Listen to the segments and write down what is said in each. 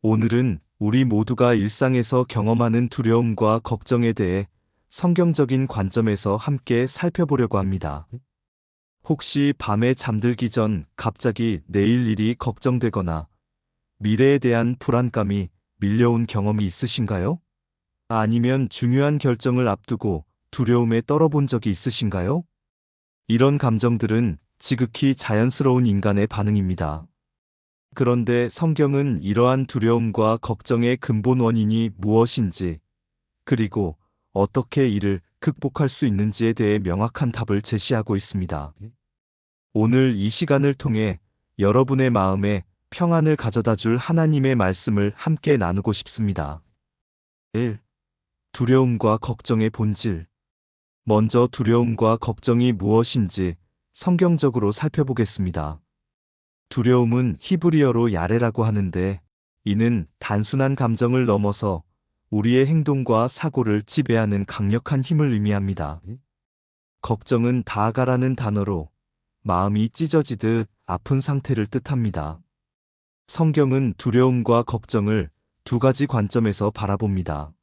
오늘은 우리 모두가 일상에서 경험하는 두려움과 걱정에 대해 성경적인 관점에서 함께 살펴보려고 합니다. 혹시 밤에 잠들기 전 갑자기 내일 일이 걱정되거나 미래에 대한 불안감이 밀려온 경험이 있으신가요? 아니면 중요한 결정을 앞두고 두려움에 떨어본 적이 있으신가요? 이런 감정들은 지극히 자연스러운 인간의 반응입니다. 그런데 성경은 이러한 두려움과 걱정의 근본 원인이 무엇인지, 그리고 어떻게 이를 극복할 수 있는지에 대해 명확한 답을 제시하고 있습니다. 오늘 이 시간을 통해 여러분의 마음에 평안을 가져다 줄 하나님의 말씀을 함께 나누고 싶습니다. 1. 두려움과 걱정의 본질. 먼저 두려움과 걱정이 무엇인지 성경적으로 살펴보겠습니다. 두려움은 히브리어로 야레라고 하는데, 이는 단순한 감정을 넘어서 우리의 행동과 사고를 지배하는 강력한 힘을 의미합니다. 걱정은 다가라는 단어로 마음이 찢어지듯 아픈 상태를 뜻합니다. 성경은 두려움과 걱정을 두 가지 관점에서 바라봅니다.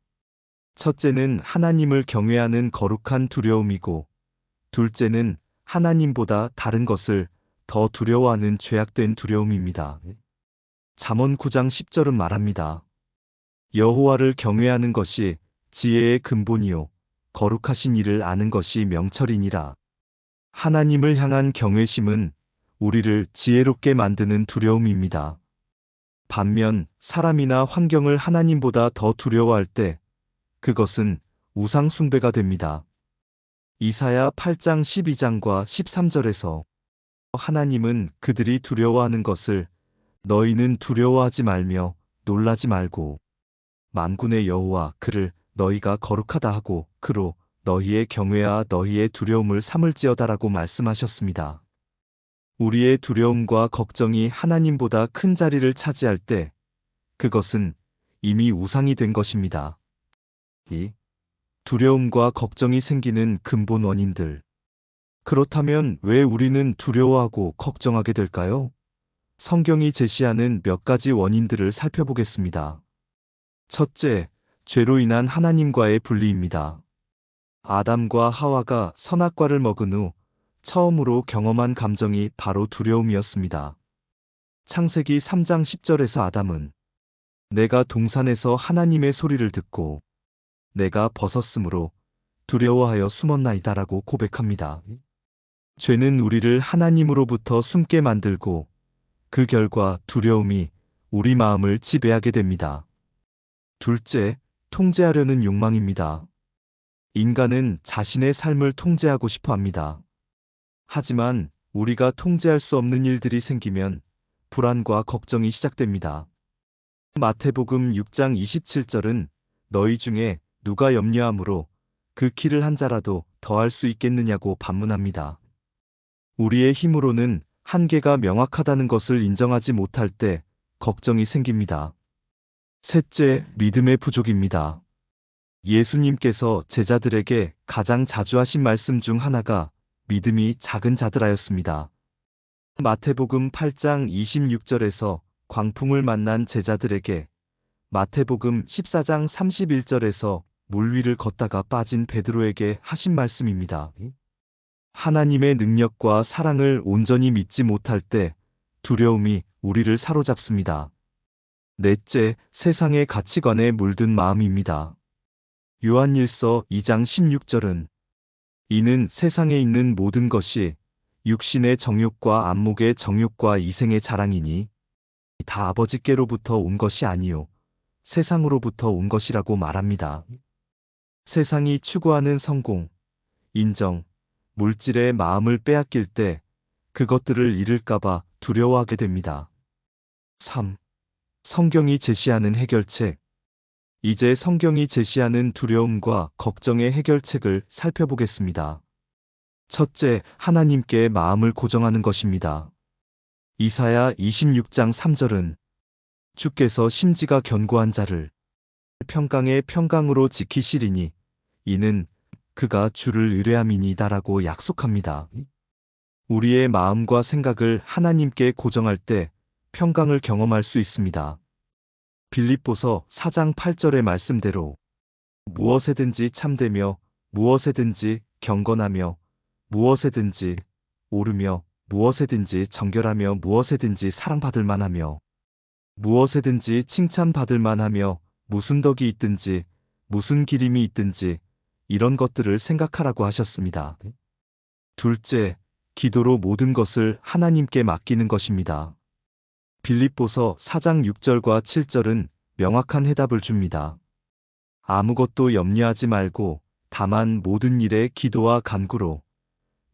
첫째는 하나님을 경외하는 거룩한 두려움이고, 둘째는 하나님보다 다른 것을 더 두려워하는 죄악된 두려움입니다. 잠언 9장 10절은 말합니다. 여호와를 경외하는 것이 지혜의 근본이요 거룩하신 이를 아는 것이 명철이니라. 하나님을 향한 경외심은 우리를 지혜롭게 만드는 두려움입니다. 반면 사람이나 환경을 하나님보다 더 두려워할 때 그것은 우상 숭배가 됩니다. 이사야 8장 12장과 13절에서 하나님은 그들이 두려워하는 것을 너희는 두려워하지 말며 놀라지 말고 만군의 여호와 그를 너희가 거룩하다 하고 그로 너희의 경외와 너희의 두려움을 삼을지어다라고 말씀하셨습니다. 우리의 두려움과 걱정이 하나님보다 큰 자리를 차지할 때 그것은 이미 우상이 된 것입니다. 이 두려움과 걱정이 생기는 근본 원인들. 그렇다면 왜 우리는 두려워하고 걱정하게 될까요? 성경이 제시하는 몇 가지 원인들을 살펴보겠습니다. 첫째, 죄로 인한 하나님과의 분리입니다. 아담과 하와가 선악과를 먹은 후 처음으로 경험한 감정이 바로 두려움이었습니다. 창세기 3장 10절에서 아담은 내가 동산에서 하나님의 소리를 듣고 내가 벗었으므로 두려워하여 숨었나이다라고 고백합니다. 죄는 우리를 하나님으로부터 숨게 만들고 그 결과 두려움이 우리 마음을 지배하게 됩니다. 둘째, 통제하려는 욕망입니다. 인간은 자신의 삶을 통제하고 싶어 합니다. 하지만 우리가 통제할 수 없는 일들이 생기면 불안과 걱정이 시작됩니다. 마태복음 6장 27절은 너희 중에 누가 염려함으로 그 키를 한 자라도 더할 수 있겠느냐고 반문합니다. 우리의 힘으로는 한계가 명확하다는 것을 인정하지 못할 때 걱정이 생깁니다. 셋째, 믿음의 부족입니다. 예수님께서 제자들에게 가장 자주 하신 말씀 중 하나가 믿음이 작은 자들하였습니다. 마태복음 8장 26절에서 광풍을 만난 제자들에게, 마태복음 14장 31절에서 물 위를 걷다가 빠진 베드로에게 하신 말씀입니다. 하나님의 능력과 사랑을 온전히 믿지 못할 때 두려움이 우리를 사로잡습니다. 넷째, 세상의 가치관에 물든 마음입니다. 요한일서 2장 16절은 이는 세상에 있는 모든 것이 육신의 정욕과 안목의 정욕과 이생의 자랑이니 다 아버지께로부터 온 것이 아니요 세상으로부터 온 것이라고 말합니다. 세상이 추구하는 성공, 인정, 물질의 마음을 빼앗길 때 그것들을 잃을까봐 두려워하게 됩니다. 3. 성경이 제시하는 해결책. 이제 성경이 제시하는 두려움과 걱정의 해결책을 살펴보겠습니다. 첫째, 하나님께 마음을 고정하는 것입니다. 이사야 26장 3절은 주께서 심지가 견고한 자를 평강의 평강으로 지키시리니 이는 그가 주를 의뢰함이니다라고 약속합니다. 우리의 마음과 생각을 하나님께 고정할 때 평강을 경험할 수 있습니다. 빌립보서 4장 8절의 말씀대로 무엇에든지 참되며 무엇에든지 경건하며 무엇에든지 옳으며 무엇에든지 정결하며 무엇에든지 사랑받을 만하며 무엇에든지 칭찬받을 만하며 무슨 덕이 있든지 무슨 기림이 있든지 이런 것들을 생각하라고 하셨습니다. 둘째, 기도로 모든 것을 하나님께 맡기는 것입니다. 빌립보서 4장 6절과 7절은 명확한 해답을 줍니다. 아무것도 염려하지 말고 다만 모든 일에 기도와 간구로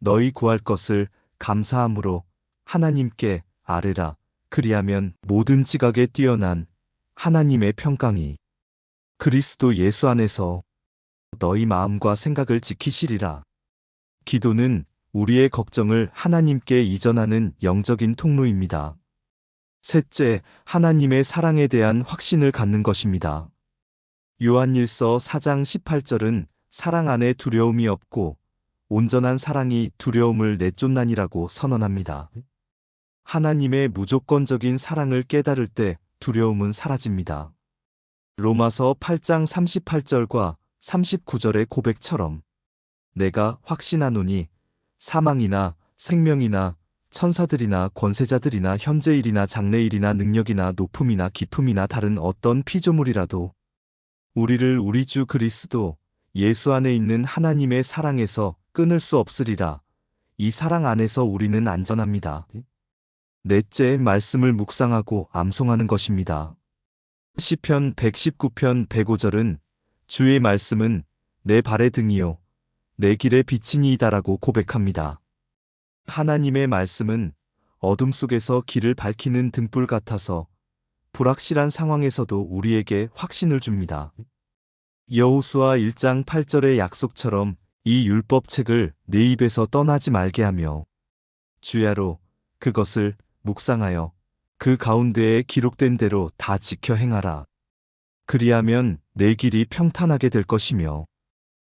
너희 구할 것을 감사함으로 하나님께 아뢰라. 그리하면 모든 지각에 뛰어난 하나님의 평강이 그리스도 예수 안에서 너희 마음과 생각을 지키시리라. 기도는 우리의 걱정을 하나님께 이전하는 영적인 통로입니다. 셋째, 하나님의 사랑에 대한 확신을 갖는 것입니다. 요한일서 4장 18절은 사랑 안에 두려움이 없고 온전한 사랑이 두려움을 내쫓나니라고 선언합니다. 하나님의 무조건적인 사랑을 깨달을 때 두려움은 사라집니다. 로마서 8장 38절과 39절의 고백처럼 내가 확신하노니 사망이나 생명이나 천사들이나 권세자들이나 현재일이나 장래일이나 능력이나 높음이나 깊음이나 다른 어떤 피조물이라도 우리를 우리 주 그리스도 예수 안에 있는 하나님의 사랑에서 끊을 수 없으리라. 이 사랑 안에서 우리는 안전합니다. 넷째, 말씀을 묵상하고 암송하는 것입니다. 시편 119편 105절은 주의 말씀은 내 발의 등이요 내 길의 빛이니이다라고 고백합니다. 하나님의 말씀은 어둠 속에서 길을 밝히는 등불 같아서 불확실한 상황에서도 우리에게 확신을 줍니다. 여호수아 1장 8절의 약속처럼 이 율법책을 내 입에서 떠나지 말게 하며 주야로 그것을 묵상하여 그 가운데에 기록된 대로 다 지켜 행하라. 그리하면 내 길이 평탄하게 될 것이며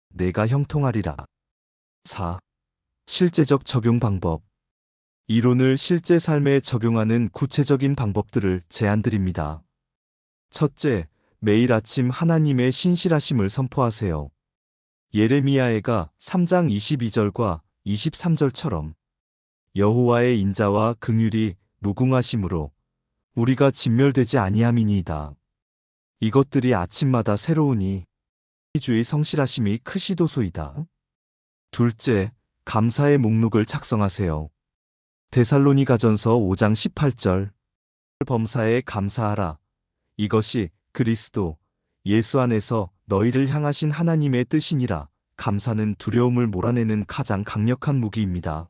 내가 형통하리라. 4. 실제적 적용 방법. 이론을 실제 삶에 적용하는 구체적인 방법들을 제안드립니다. 첫째, 매일 아침 하나님의 신실하심을 선포하세요. 예레미야애가 3장 22절과 23절처럼 여호와의 인자와 긍휼이 무궁하심으로 우리가 진멸되지 아니함이니이다. 이것들이 아침마다 새로우니 주의 성실하심이 크시도소이다. 둘째, 감사의 목록을 작성하세요. 데살로니가전서 5장 18절 범사에 감사하라. 이것이 그리스도 예수 안에서 너희를 향하신 하나님의 뜻이니라. 감사는 두려움을 몰아내는 가장 강력한 무기입니다.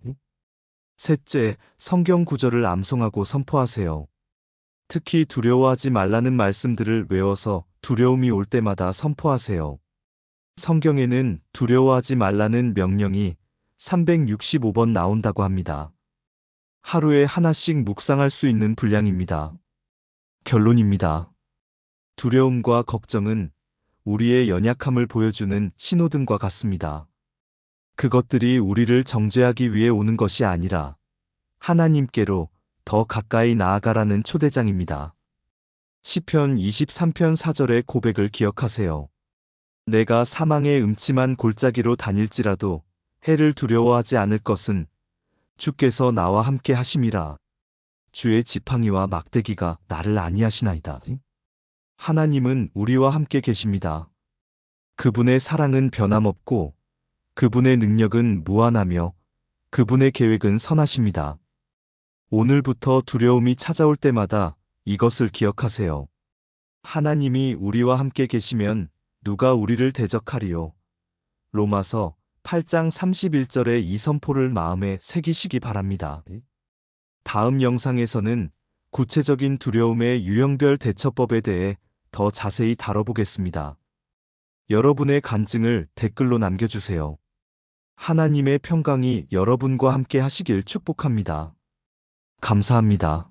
셋째, 성경 구절을 암송하고 선포하세요. 특히 두려워하지 말라는 말씀들을 외워서 두려움이 올 때마다 선포하세요. 성경에는 두려워하지 말라는 명령이 365번 나온다고 합니다. 하루에 하나씩 묵상할 수 있는 분량입니다. 결론입니다. 두려움과 걱정은 우리의 연약함을 보여주는 신호등과 같습니다. 그것들이 우리를 정죄하기 위해 오는 것이 아니라 하나님께로 더 가까이 나아가라는 초대장입니다. 시편 23편 4절의 고백을 기억하세요. 내가 사망의 음침한 골짜기로 다닐지라도 해를 두려워하지 않을 것은 주께서 나와 함께 하심이라. 주의 지팡이와 막대기가 나를 안위하시나이다. 하나님은 우리와 함께 계십니다. 그분의 사랑은 변함없고 그분의 능력은 무한하며 그분의 계획은 선하십니다. 오늘부터 두려움이 찾아올 때마다 이것을 기억하세요. 하나님이 우리와 함께 계시면 누가 우리를 대적하리요. 로마서 8장 31절의 이 선포를 마음에 새기시기 바랍니다. 다음 영상에서는 구체적인 두려움의 유형별 대처법에 대해 더 자세히 다뤄보겠습니다. 여러분의 간증을 댓글로 남겨주세요. 하나님의 평강이 여러분과 함께 하시길 축복합니다. 감사합니다.